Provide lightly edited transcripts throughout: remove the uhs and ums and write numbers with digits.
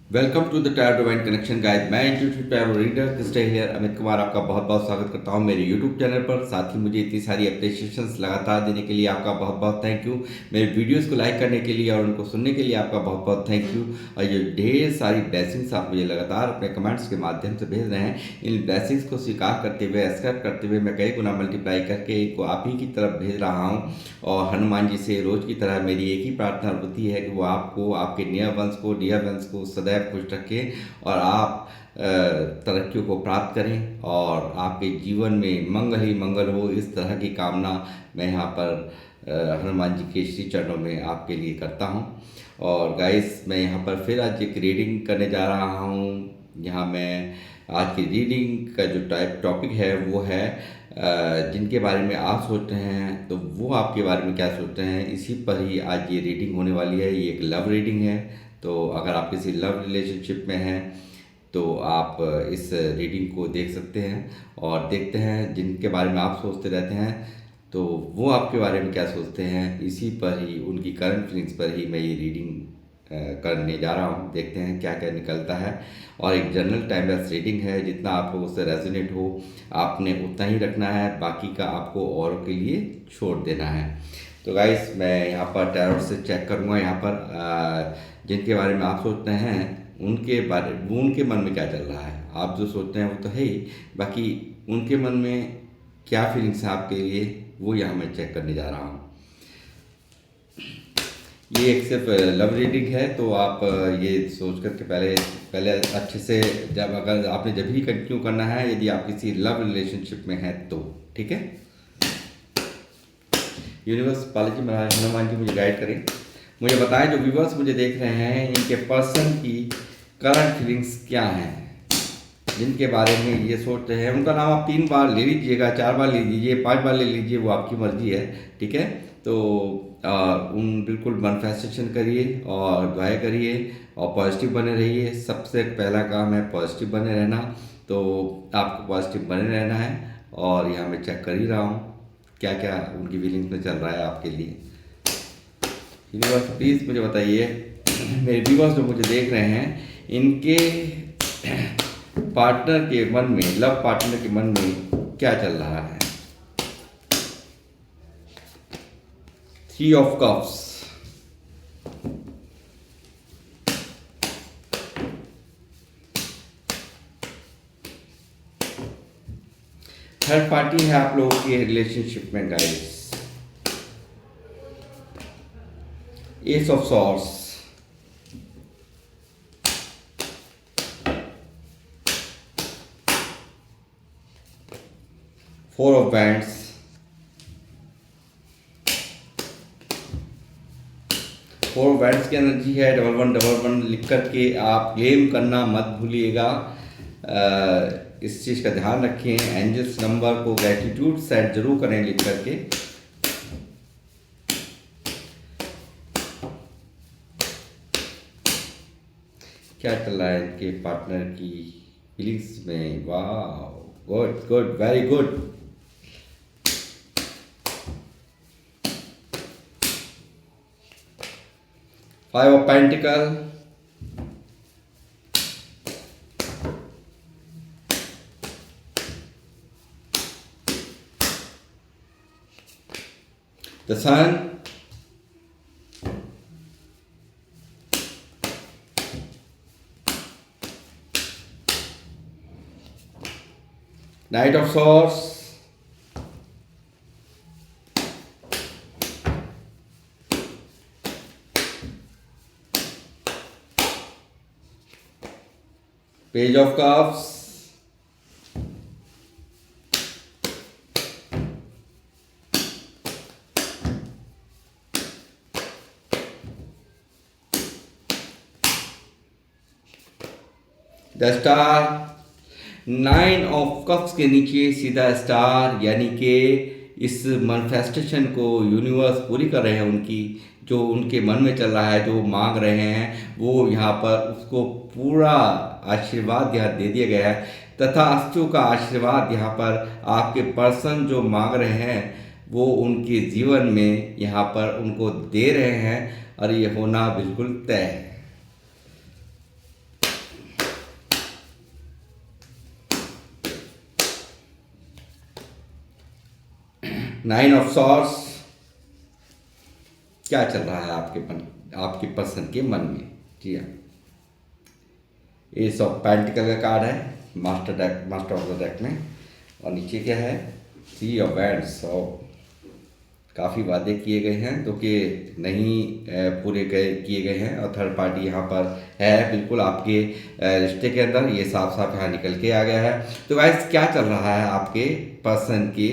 Welcome to the tarot divine connection guide. मैं intuitive tarot reader Krishna here Amit Kumar आपका बहुत बहुत स्वागत करता हूं मेरे यूट्यूब चैनल पर। साथ ही मुझे इतनी सारी अप्रिसिएशंस लगातार देने के लिए आपका बहुत बहुत थैंक यू। मेरे वीडियोस को लाइक करने के लिए और उनको सुनने के लिए आपका बहुत बहुत थैंक यू। और ये ढेर सारी ब्लेसिंग्स आप मुझे लगातार अपने कमेंट्स के माध्यम से भेज रहे हैं। इन ब्लेसिंग्स को स्वीकार करते हुए, एक्सेप्ट करते हुए मैं कई गुना मल्टीप्लाई करके इनको आप ही की तरफ भेज रहा हूँ। और हनुमान जी से रोज़ की तरह मेरी एक ही प्रार्थना होती है कि वो आपको, आपके नियर वंश को, डियर वंश को सदैव खुश रखें और आप तरक्कियों को प्राप्त करें और आपके जीवन में मंगल ही मंगल हो, इस तरह की कामना मैं यहाँ पर हनुमान जी के श्री चरणों में आपके लिए करता हूँ। और गाइस, मैं यहाँ पर फिर आज एक रीडिंग करने जा रहा हूँ। यहाँ मैं आज की रीडिंग का जो टॉपिक है वो है जिनके बारे में आप सोच रहे हैं तो वो आपके बारे में क्या सोचते हैं, इसी पर ही आज ये रीडिंग होने वाली है। ये एक लव रीडिंग है, तो अगर आप किसी लव रिलेशनशिप में हैं तो आप इस रीडिंग को देख सकते हैं और देखते हैं जिनके बारे में आप सोचते रहते हैं तो वो आपके बारे में क्या सोचते हैं। इसी पर ही, उनकी करंट फीलिंग्स पर ही मैं ये रीडिंग करने जा रहा हूँ। देखते हैं क्या क्या निकलता है। और एक जनरल टाइमलेस रीडिंग है, जितना आप लोगों से रेजोनेट हो आपने उतना ही रखना है, बाकी का आपको औरों के लिए छोड़ देना है। तो गाइस, मैं यहाँ पर टैरोट से चेक करूँगा। यहाँ पर जिनके बारे में आप सोचते हैं उनके मन में क्या चल रहा है। आप जो सोचते हैं वो तो है ही, बाकी उनके मन में क्या फीलिंग्स है आपके लिए, वो यहाँ मैं चेक करने जा रहा हूँ। ये एक सिर्फ लव रीडिंग है, तो आप ये सोच कर के पहले पहले अच्छे से, जब अगर आपने जब भी कंटिन्यू करना है, यदि आप किसी लव रिलेशनशिप में हैं तो ठीक है। यूनिवर्स बालाजी महाराज हनुमान जी मुझे गाइड करें, मुझे बताएं जो व्यूवर्स मुझे देख रहे हैं इनके पर्सन की करंट फीलिंग्स क्या हैं, जिनके बारे में ये सोच रहे हैं। उनका नाम आप 3 बार ले लीजिएगा, 4 बार ले लीजिए, 5 बार ले लीजिए, वो आपकी मर्जी है, ठीक है। तो उन बिल्कुल मैनिफेस्टेशन करिए और दुआएं करिए और पॉजिटिव बने रहिए। सबसे पहला काम है पॉजिटिव बने रहना, तो आपको पॉजिटिव बने रहना है। और यहाँ मैं चेक कर ही रहा हूँ क्या क्या उनकी फीलिंग्स में चल रहा है आपके लिए। यूनिवर्स प्लीज़ मुझे बताइए, मेरे व्यूवर्स जो मुझे देख रहे हैं इनके पार्टनर के मन में, लव पार्टनर के मन में क्या चल रहा है। 3 ऑफ कप्स, थर्ड पार्टी है आप लोगों की रिलेशनशिप में guys. S of swords, four of bands, four bands की एनर्जी है। 1111 लिख करके आप क्लेम करना मत भूलिएगा, इस चीज़ का ध्यान रखें। एंजल्स नंबर को ग्रेटिट्यूड सेट जरूर करें लिख करके। क्या चल रहा है इनके पार्टनर की फीलिंग्स में। वाह, good good, very good. Five of pentacle, the sun, knight of swords, page of cups, the star. 9 of cups के नीचे सीधा स्टार, यानी कि इस मैनिफेस्टेशन को यूनिवर्स पूरी कर रहे हैं। उनकी जो उनके मन में चल रहा है, जो मांग रहे हैं, वो यहाँ पर उसको पूरा आशीर्वाद यहाँ दे दिया गया है। तथा अस्तु का आशीर्वाद यहाँ पर आपके पर्सन जो मांग रहे हैं वो उनके जीवन में यहाँ पर उनको दे रहे हैं और ये होना बिल्कुल तय है। नाइन ऑफ सॉर्ड्स, क्या चल रहा है आपके पर्सन के मन में? जी हाँ, एस ऑफ पेंटिकल का कार्ड है मास्टर ऑफ द डेक में। और नीचे क्या है? Three of wands. और काफ़ी वादे किए गए हैं जो कि नहीं पूरे किए गए हैं, और थर्ड पार्टी यहाँ पर है बिल्कुल आपके रिश्ते के अंदर, ये साफ साफ यहाँ निकल के आ गया है। तो गाइस क्या चल रहा है आपके पर्सन के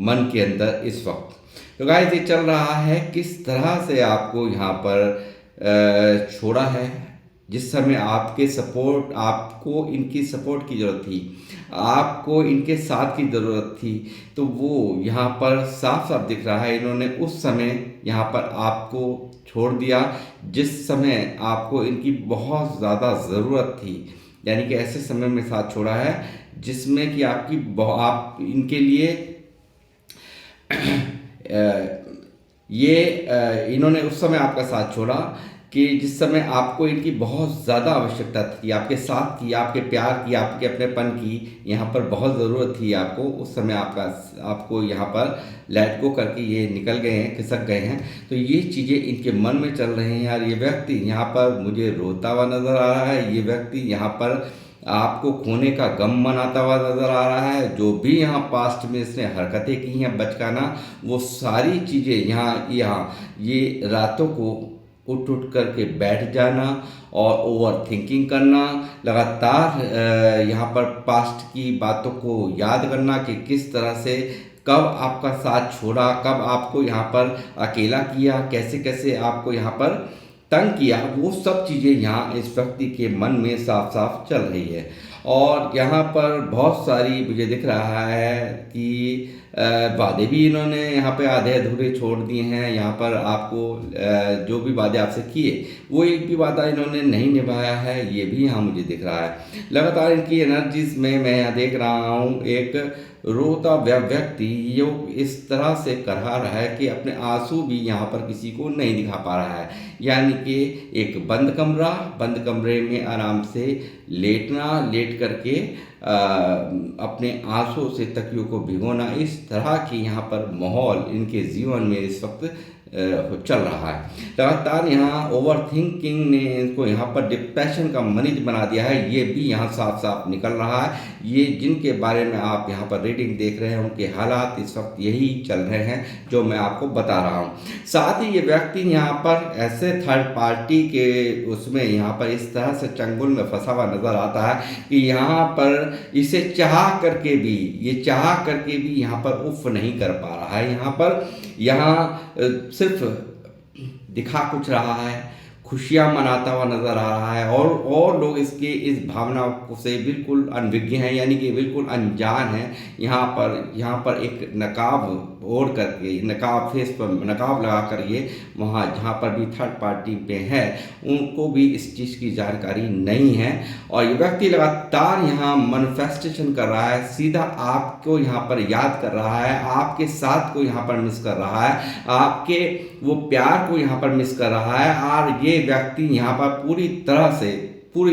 मन के अंदर इस वक्त? तो गाइस ये चल रहा है किस तरह से आपको यहाँ पर छोड़ा है, जिस समय आपको इनकी सपोर्ट की ज़रूरत थी, आपको इनके साथ की ज़रूरत थी, तो वो यहाँ पर साफ साफ दिख रहा है। इन्होंने उस समय यहाँ पर आपको छोड़ दिया जिस समय आपको इनकी बहुत ज़्यादा ज़रूरत थी, यानी कि ऐसे समय में साथ छोड़ा है जिसमें कि आप इनके लिए इन्होंने उस समय आपका साथ छोड़ा कि जिस समय आपको इनकी बहुत ज़्यादा आवश्यकता थी, आपके साथ की, आपके प्यार की, आपके अपनेपन की यहाँ पर बहुत ज़रूरत थी आपको। उस समय आपको यहाँ पर लेट गो करके ये निकल गए हैं, खिसक गए हैं। तो ये चीज़ें इनके मन में चल रही हैं यार। ये व्यक्ति यहाँ पर मुझे रोता हुआ नज़र आ रहा है, ये व्यक्ति यहाँ पर आपको खोने का गम मनाता हुआ नज़र आ रहा है। जो भी यहाँ पास्ट में इसने हरकतें की हैं बचकाना, वो सारी चीज़ें यहाँ ये रातों को उठ करके बैठ जाना और ओवर थिंकिंग करना, लगातार यहाँ पर पास्ट की बातों को याद करना कि किस तरह से कब आपका साथ छोड़ा, कब आपको यहाँ पर अकेला किया, कैसे कैसे आपको यहाँ पर तंग किया, वो सब चीज़ें यहाँ इस व्यक्ति के मन में साफ साफ चल रही है। और यहाँ पर बहुत सारी मुझे दिख रहा है कि वादे भी इन्होंने यहाँ पे आधे अधूरे छोड़ दिए हैं। यहाँ पर आपको जो भी वादे आपसे किए वो एक भी वादा इन्होंने नहीं निभाया है, ये भी यहाँ मुझे दिख रहा है। लगातार इनकी एनर्जीज में मैं यहाँ देख रहा हूँ एक रोता व्यक्ति जो इस तरह से करहा रहा है कि अपने आंसू भी यहाँ पर किसी को नहीं दिखा पा रहा है। यानी कि एक बंद कमरे में आराम से लेट करके अपने आंसू से तकियों को भिगोना, इस तरह की यहाँ पर माहौल इनके जीवन में इस वक्त चल रहा है। लगातार यहाँ ओवर थिंकिंग ने इनको यहाँ पर डिप्रेशन का मरीज बना दिया है, ये भी यहाँ साफ साफ निकल रहा है। ये जिनके बारे में आप यहाँ पर रीडिंग देख रहे हैं उनके हालात इस वक्त यही चल रहे हैं जो मैं आपको बता रहा हूँ। साथ ही ये व्यक्ति यहाँ पर ऐसे थर्ड पार्टी के उसमें यहाँ पर इस तरह से चंगुल में फंसा हुआ नजर आता है कि यहाँ पर इसे चाह करके भी यहाँ पर उफ नहीं कर पा रहा है। यहाँ सिर्फ दिखा कुछ रहा है, खुशियाँ मनाता हुआ नज़र आ रहा है, और लोग इसके इस भावना से बिल्कुल अनभिज्ञ हैं, यानी कि बिल्कुल अनजान हैं। यहाँ पर एक नकाब ओढ़ करके, फेस पर नकाब लगा कर ये वहाँ जहाँ पर भी थर्ड पार्टी पे है उनको भी इस चीज़ की जानकारी नहीं है। और ये व्यक्ति लगातार यहाँ मैनिफेस्टेशन कर रहा है, सीधा आपको यहाँ पर याद कर रहा है, आपके साथ को यहाँ पर मिस कर रहा है, आपके वो प्यार को यहाँ पर मिस कर रहा है। और ये व्यक्ति यहाँ पर पूरी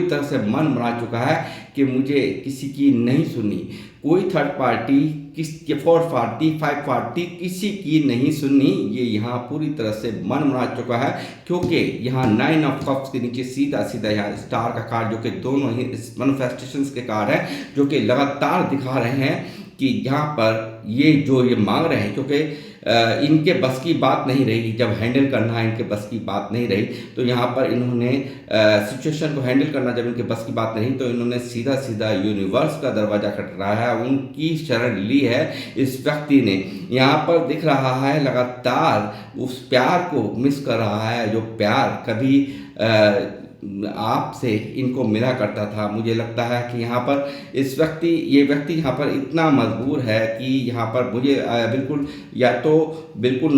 तरह से मन बना चुका है कि मुझे किसी की नहीं सुननी, कोई थर्ड पार्टी, किसी फोर्थ पार्टी, फाइव पार्टी, किसी की नहीं सुननी। ये यहाँ पूरी तरह से मन बना चुका है, क्योंकि यहाँ नाइन ऑफ कप्स के नीचे सीधा यहाँ स्टार का कार्ड, जो कि दोनों ही मैनिफेस्टेशंस के कार्ड है, जो कि लगातार दिखा रहे हैं कि यहाँ पर ये मांग रहे हैं, क्योंकि इनके बस की बात नहीं रही, जब हैंडल करना इनके बस की बात नहीं रही, तो यहाँ पर इन्होंने सिचुएशन को हैंडल करना जब इनके बस की बात नहीं, तो इन्होंने सीधा यूनिवर्स का दरवाज़ा खटखटाया है, उनकी शरण ली है इस व्यक्ति ने। यहाँ पर दिख रहा है लगातार उस प्यार को मिस कर रहा है, जो प्यार कभी आपसे इनको मिला करता था। मुझे लगता है कि यहाँ पर ये व्यक्ति यहाँ पर इतना मजबूर है कि यहाँ पर मुझे बिल्कुल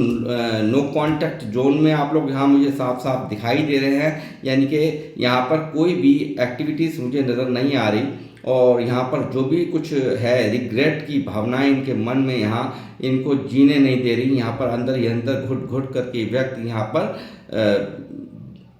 नो कांटेक्ट जोन में आप लोग यहाँ मुझे साफ साफ दिखाई दे रहे हैं, यानी कि यहाँ पर कोई भी एक्टिविटीज़ मुझे नज़र नहीं आ रही। और यहाँ पर जो भी कुछ है रिग्रेट की भावनाएं इनके मन में यहाँ इनको जीने नहीं दे रही। यहाँ पर अंदर ही अंदर घुट करके व्यक्ति यहाँ पर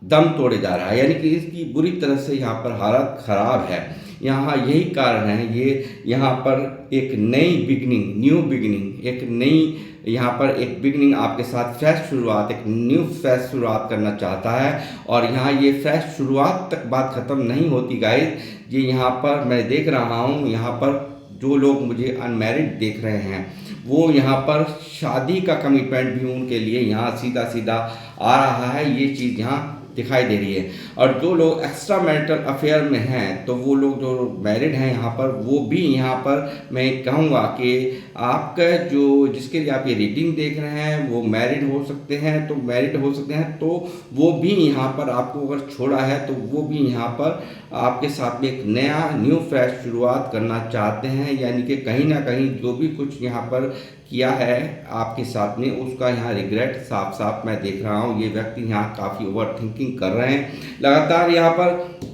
दम तोड़े जा रहा है, यानी कि इसकी बुरी तरह से यहाँ पर हालत ख़राब है। यहाँ यही कारण है, ये यहाँ पर एक नई बिगनिंग, न्यू बिगनिंग, एक नई यहाँ पर एक बिगनिंग आपके साथ फ्रेश शुरुआत, एक न्यू फ्रेश शुरुआत करना चाहता है। और यहाँ ये फ्रेश शुरुआत तक बात ख़त्म नहीं होती गाइस। ये यहाँ पर मैं देख रहा हूँ, यहाँ पर जो लोग मुझे अनमैरिड देख रहे हैं वो यहाँ पर शादी का कमिटमेंट भी उनके लिए यहाँ सीधा सीधा आ रहा है, ये चीज़ यहाँ दिखाई दे रही है। और जो लोग एक्स्ट्रा मैरिटल अफेयर में हैं, तो वो लोग जो मैरिड हैं यहाँ पर, वो भी यहाँ पर मैं कहूँगा कि आपका जो जिसके लिए आप ये रीडिंग देख रहे हैं वो मैरिड हो सकते हैं, तो मैरिड हो सकते हैं, तो वो भी यहाँ पर आपको अगर छोड़ा है तो वो भी यहाँ पर आपके साथ में एक नया न्यू फ्रेश शुरुआत करना चाहते हैं। यानी कि कहीं ना कहीं जो भी कुछ यहाँ पर किया है आपके साथ में उसका यहाँ रिग्रेट साफ साफ मैं देख रहा हूँ। ये व्यक्ति यहाँ काफ़ी ओवर थिंकिंग कर रहे हैं, लगातार यहाँ पर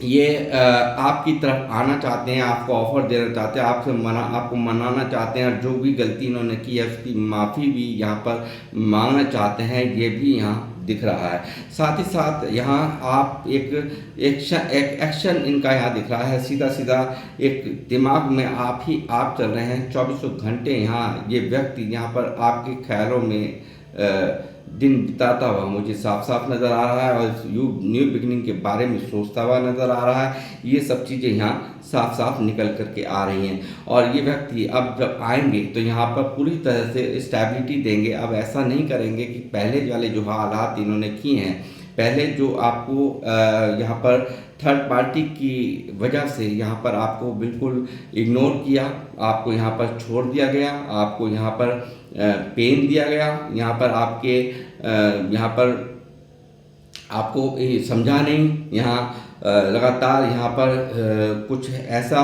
ये आपकी तरफ आना चाहते हैं, आपको ऑफर देना चाहते हैं, आपको मनाना चाहते हैं, और जो भी गलती इन्होंने की है उसकी माफ़ी भी यहाँ पर मांगना चाहते हैं, ये भी यहाँ दिख रहा है। साथ ही साथ यहाँ आप एक एक्शन इनका यहाँ दिख रहा है, सीधा सीधा एक दिमाग में आप चल रहे हैं 24 घंटे। यहाँ ये व्यक्ति यहाँ पर आपके ख्यालों में दिन बिताता हुआ मुझे साफ साफ नज़र आ रहा है, और न्यू बिगनिंग के बारे में सोचता हुआ नज़र आ रहा है। ये सब चीज़ें यहाँ साफ साफ निकल करके आ रही हैं। और ये व्यक्ति अब जब आएंगे तो यहाँ पर पूरी तरह से स्टेबिलिटी देंगे। अब ऐसा नहीं करेंगे कि पहले वाले जो हालात इन्होंने किए हैं, पहले जो आपको यहाँ पर थर्ड पार्टी की वजह से यहाँ पर आपको बिल्कुल इग्नोर किया, आपको यहाँ पर छोड़ दिया गया, आपको यहाँ पर पेन दिया गया, यहाँ पर आपके यहाँ पर आपको समझा नहीं, यहाँ लगातार यहाँ पर कुछ ऐसा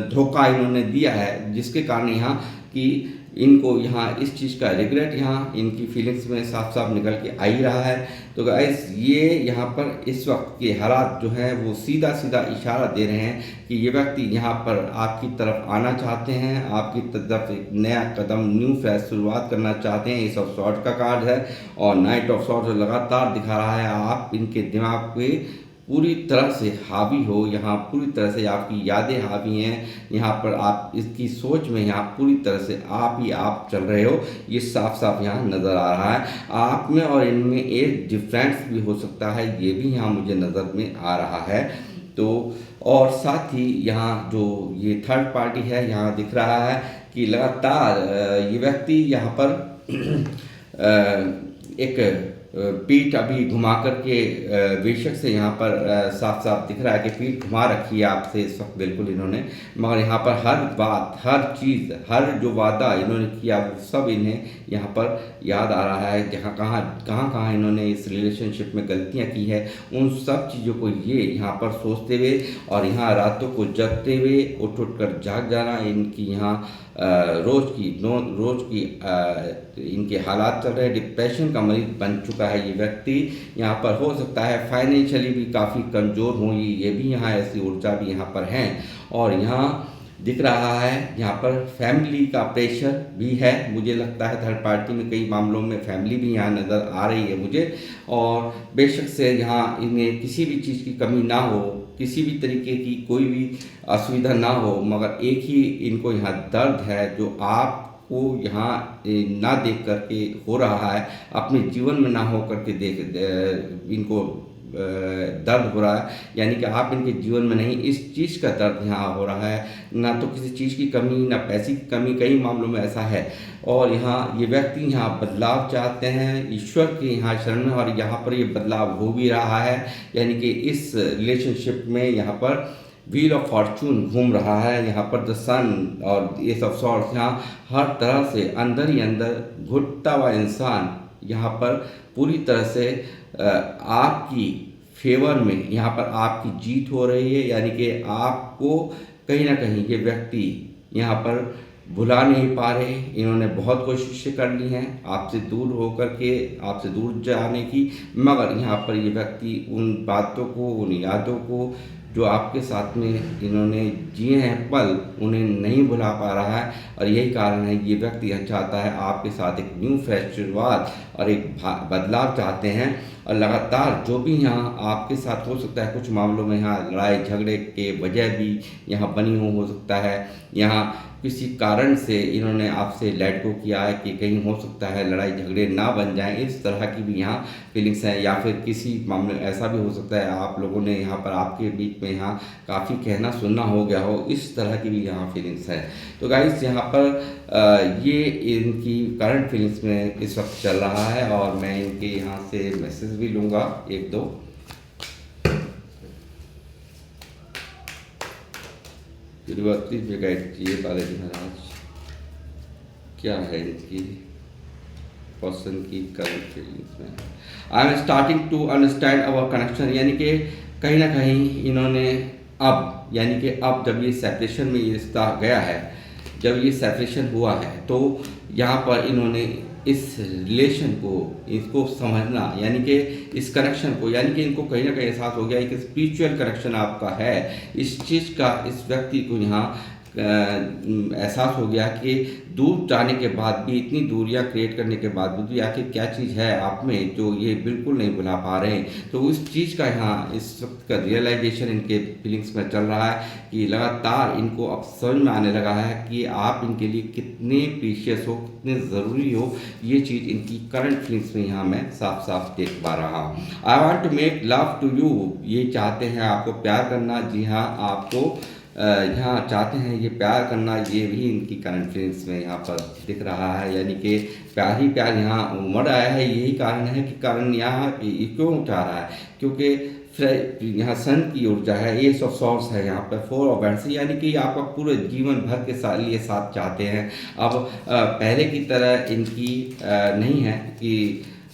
धोखा इन्होंने दिया है जिसके कारण यहाँ कि इनको यहाँ इस चीज़ का रिग्रेट यहाँ इनकी फीलिंग्स में साफ साफ निकल के आ ही रहा है। तो गाइस ये यहाँ पर इस वक्त के हालात जो हैं वो सीधा सीधा इशारा दे रहे हैं कि ये व्यक्ति यहाँ पर आपकी तरफ आना चाहते हैं, आपकी तरफ एक नया कदम, न्यू फ्रेश शुरुआत करना चाहते हैं। एस ऑफ सॉर्ड का कार्ड है और नाइट ऑफ सॉर्ड लगातार दिखा रहा है आप इनके दिमाग पे पूरी तरह से हावी हो, यहाँ पूरी तरह से आपकी यादें हावी हैं, यहाँ पर आप इसकी सोच में यहाँ पूरी तरह से आप ही आप चल रहे हो, ये साफ साफ यहाँ नज़र आ रहा है। आप में और इनमें एक डिफरेंस भी हो सकता है, ये भी यहाँ मुझे नज़र में आ रहा है। तो और साथ ही यहाँ जो ये थर्ड पार्टी है यहाँ दिख रहा है कि लगातार ये व्यक्ति यहाँ पर एक पीठ अभी घुमा करके बेशक से यहाँ पर साफ साफ दिख रहा है कि पीठ घुमा रखी है आपसे इस वक्त बिल्कुल इन्होंने, मगर यहाँ पर हर बात, हर चीज़, हर जो वादा इन्होंने किया वो सब इन्हें यहाँ पर याद आ रहा है। जहाँ कहाँ इन्होंने इस रिलेशनशिप में गलतियाँ की है, उन सब चीज़ों को ये यहाँ पर सोचते हुए और यहाँ रातों को जगते हुए उठ कर जाग जाना, इनकी यहाँ रोज़ की इनके हालात चल रहे हैं। डिप्रेशन का मरीज बन चुका है ये व्यक्ति। यहाँ पर हो सकता है फाइनेंशियली भी काफ़ी कमज़ोर हों, ये भी यहाँ ऐसी ऊर्जा भी यहाँ पर हैं। और यहाँ दिख रहा है यहाँ पर फैमिली का प्रेशर भी है, मुझे लगता है थर्ड पार्टी में कई मामलों में फैमिली भी यहाँ नज़र आ रही है मुझे। और बेशक से यहाँ इन्हें किसी भी चीज़ की कमी ना हो, किसी भी तरीके की कोई भी असुविधा ना हो, मगर एक ही इनको यहाँ दर्द है जो आपको यहाँ ना देख करके हो रहा है, अपने जीवन में ना हो करके इनको दर्द हो रहा है। यानी कि आप इनके जीवन में नहीं, इस चीज़ का दर्द यहाँ हो रहा है, ना तो किसी चीज़ की कमी, ना पैसे की कमी, कई मामलों में ऐसा है। और यहाँ ये व्यक्ति यहाँ बदलाव चाहते हैं ईश्वर के यहाँ शरण में, और यहाँ पर ये बदलाव हो भी रहा है। यानी कि इस रिलेशनशिप में यहाँ पर व्हील ऑफ फॉर्चून घूम रहा है, यहाँ पर द सन और एस ऑफ सॉर्ड्स, यहाँ हर तरह से अंदर ही अंदर घुटता हुआ इंसान यहाँ पर पूरी तरह से आपकी फेवर में यहाँ पर आपकी जीत हो रही है। यानी कि आपको कहीं ना कहीं ये व्यक्ति यहाँ पर भुला नहीं पा रहे। इन्होंने बहुत कोशिशें कर ली हैं आपसे दूर होकर के, आपसे दूर जाने की, मगर यहाँ पर ये व्यक्ति उन बातों को, उन यादों को जो आपके साथ में इन्होंने जिए हैं पल, उन्हें नहीं भुला पा रहा है। और यही कारण है ये व्यक्ति चाहता है आपके साथ एक न्यू फ्रेश शुरुआत और एक बदलाव चाहते हैं। और लगातार जो भी यहाँ आपके साथ हो सकता है, कुछ मामलों में यहाँ लड़ाई झगड़े के वजह भी यहाँ बनी हो सकता है, यहाँ किसी कारण से इन्होंने आपसे लेट गो किया है कि कहीं हो सकता है लड़ाई झगड़े ना बन जाएं, इस तरह की भी यहाँ फीलिंग्स हैं। या फिर किसी मामले ऐसा भी हो सकता है आप लोगों ने यहाँ पर आपके बीच में यहाँ काफ़ी कहना सुनना हो गया हो, इस तरह की भी यहाँ फीलिंग्स है। तो गाइस यहाँ पर ये इनकी करंट फीलिंग्स में इस वक्त चल रहा है और मैं इनके यहाँ से मैसेज भी लूँगा एक दो। यूनिवर्सिटी पे गाइड चाहिए बालाजी महाराज, क्या है इनकी पर्सन की करंट फीलिंग्स में। I am starting to understand our connection, यानी कि कहीं ना कहीं इन्होंने अब, यानी कि अब जब ये सेपरेशन में ये रिश्ता गया है, जब ये सेपरेशन हुआ है, तो यहाँ पर इन्होंने इस रिलेशन को, इसको समझना, यानी कि इस कनेक्शन को, यानी कि इनको कहीं ना कहीं एहसास हो गया है कि स्पिरिचुअल कनेक्शन आपका है। इस चीज़ का इस व्यक्ति को यहाँ एहसास हो गया कि दूर जाने के बाद भी, इतनी दूरियां क्रिएट करने के बाद भी आखिर क्या चीज़ है आप में जो ये बिल्कुल नहीं भुला पा रहे हैं। तो उस चीज़ का यहाँ इस वक्त का रियलाइजेशन इनके फीलिंग्स में चल रहा है कि लगातार इनको अब समझ में आने लगा है कि आप इनके लिए कितने प्रीशियस हो, कितने ज़रूरी हो। ये चीज़ इनकी करंट फीलिंग्स में यहाँ मैं साफ साफ देख पा रहा हूँ। I want to make love to you, ये चाहते हैं आपको प्यार करना। जी हाँ, आपको यहाँ चाहते हैं ये प्यार करना, ये भी इनकी करंट फीलिंग्स में यहाँ पर दिख रहा है। यानी कि प्यार ही प्यार यहाँ उमड़ आया है। यही कारण है कि कारण यहाँ क्यों चाह रहा है, क्योंकि यहाँ सन की ऊर्जा है, एस ऑफ सॉर्ड्स है यहाँ पर, फोर ऑफ वैंड्स, यानी कि आपका पूरे जीवन भर के लिए साथ चाहते हैं। अब पहले की तरह इनकी नहीं है कि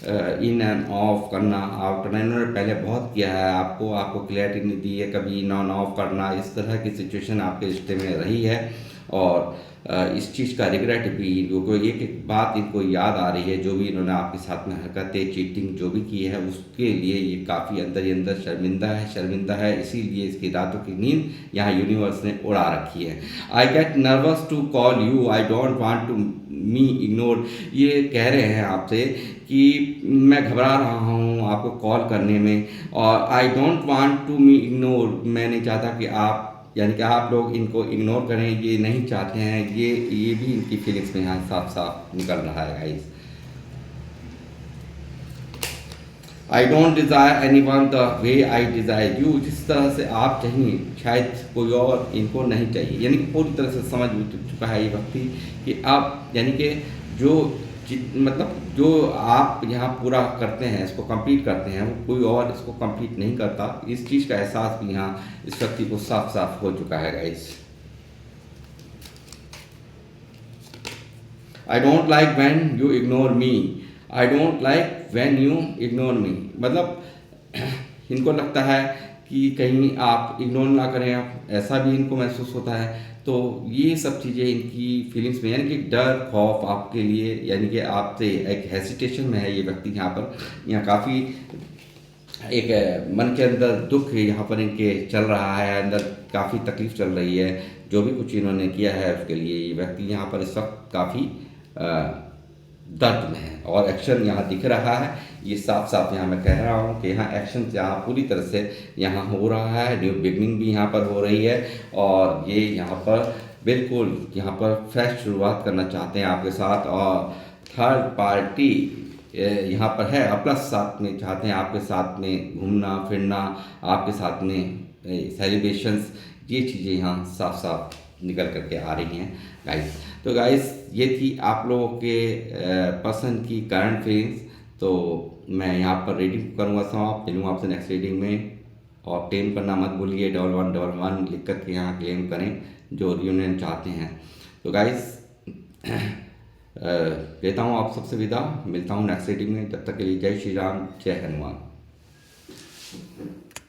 इन एंड ऑफ करना, आउट करना। इन्होंने पहले बहुत किया है, आपको क्लैरिटी नहीं दी है कभी इन ऑन ऑफ करना। इस तरह की सिचुएशन आपके रिश्ते में रही है और इस चीज़ का रिग्रेट भी, क्योंकि एक एक बात इनको याद आ रही है, जो भी इन्होंने आपके साथ में हरकतें, चीटिंग जो भी की है, उसके लिए ये काफ़ी अंदर ही अंदर शर्मिंदा है। इसीलिए इसकी रातों की नींद यहाँ यूनिवर्स ने उड़ा रखी है। I get nervous to call you, I don't want to me ignore, ये कह रहे हैं आपसे कि मैं घबरा रहा हूँ आपको कॉल करने में, और I don't want to me ignore, मैं नहीं चाहता कि आप, यानी कि आप लोग इनको इग्नोर करें, ये नहीं चाहते हैं। ये भी इनकी फीलिंग्स में यहाँ साफ साफ निकल रहा है guys. I don't desire any one the way I desire you, जिस तरह से आप चाहिए शायद कोई और इनको नहीं चाहिए। यानी कि पूरी तरह से समझ चुका है ये व्यक्ति कि आप, यानी कि मतलब जो आप यहाँ पूरा करते हैं, इसको कंप्लीट करते हैं, वो कोई और इसको कंप्लीट नहीं करता। इस चीज़ का एहसास भी यहाँ इस व्यक्ति को साफ साफ हो चुका है guys. I don't like when you ignore me, I don't like when you ignore me, मतलब इनको लगता है कि कहीं आप इग्नोर ना करें आप, ऐसा भी इनको महसूस होता है। तो ये सब चीज़ें इनकी फीलिंग्स में, यानी कि डर, खौफ आपके लिए, यानी कि आपसे एक हेसिटेशन में है ये व्यक्ति यहाँ पर। यहाँ काफ़ी एक मन के अंदर दुख यहाँ पर इनके चल रहा है, अंदर काफ़ी तकलीफ चल रही है। जो भी कुछ इन्होंने किया है उसके लिए ये व्यक्ति यहाँ पर इस वक्त काफ़ी दर्द में है और एक्शन यहाँ दिख रहा है। ये साफ साफ यहाँ मैं कह रहा हूँ कि यहाँ एक्शन यहाँ पूरी तरह से यहाँ हो रहा है। न्यू बिगनिंग भी यहाँ पर हो रही है और ये यहाँ पर बिल्कुल यहाँ पर फ्रेश शुरुआत करना चाहते हैं आपके साथ। और थर्ड पार्टी यहाँ पर है, प्लस साथ में चाहते हैं आपके साथ में घूमना फिरना, आपके साथ में सेलिब्रेशंस, ये चीज़ें यहाँ साफ साफ निकल करके आ रही हैं गाइस। तो गाइस ये थी आप लोगों के पर्सन की करंट फीलिंग्स। तो मैं यहाँ पर रीडिंग करूँगा समाप्त, मिलूँगा आपसे नेक्स्ट रीडिंग में। और क्लेम करना मत भूलिए, 1111 लिख करके यहाँ क्लेम करें जो रियूनियन चाहते हैं। तो गाइस लेता हूँ आप सबसे विदा, मिलता हूँ नेक्स्ट रीडिंग में। तब तक के लिए जय श्री राम, जय हनुमान।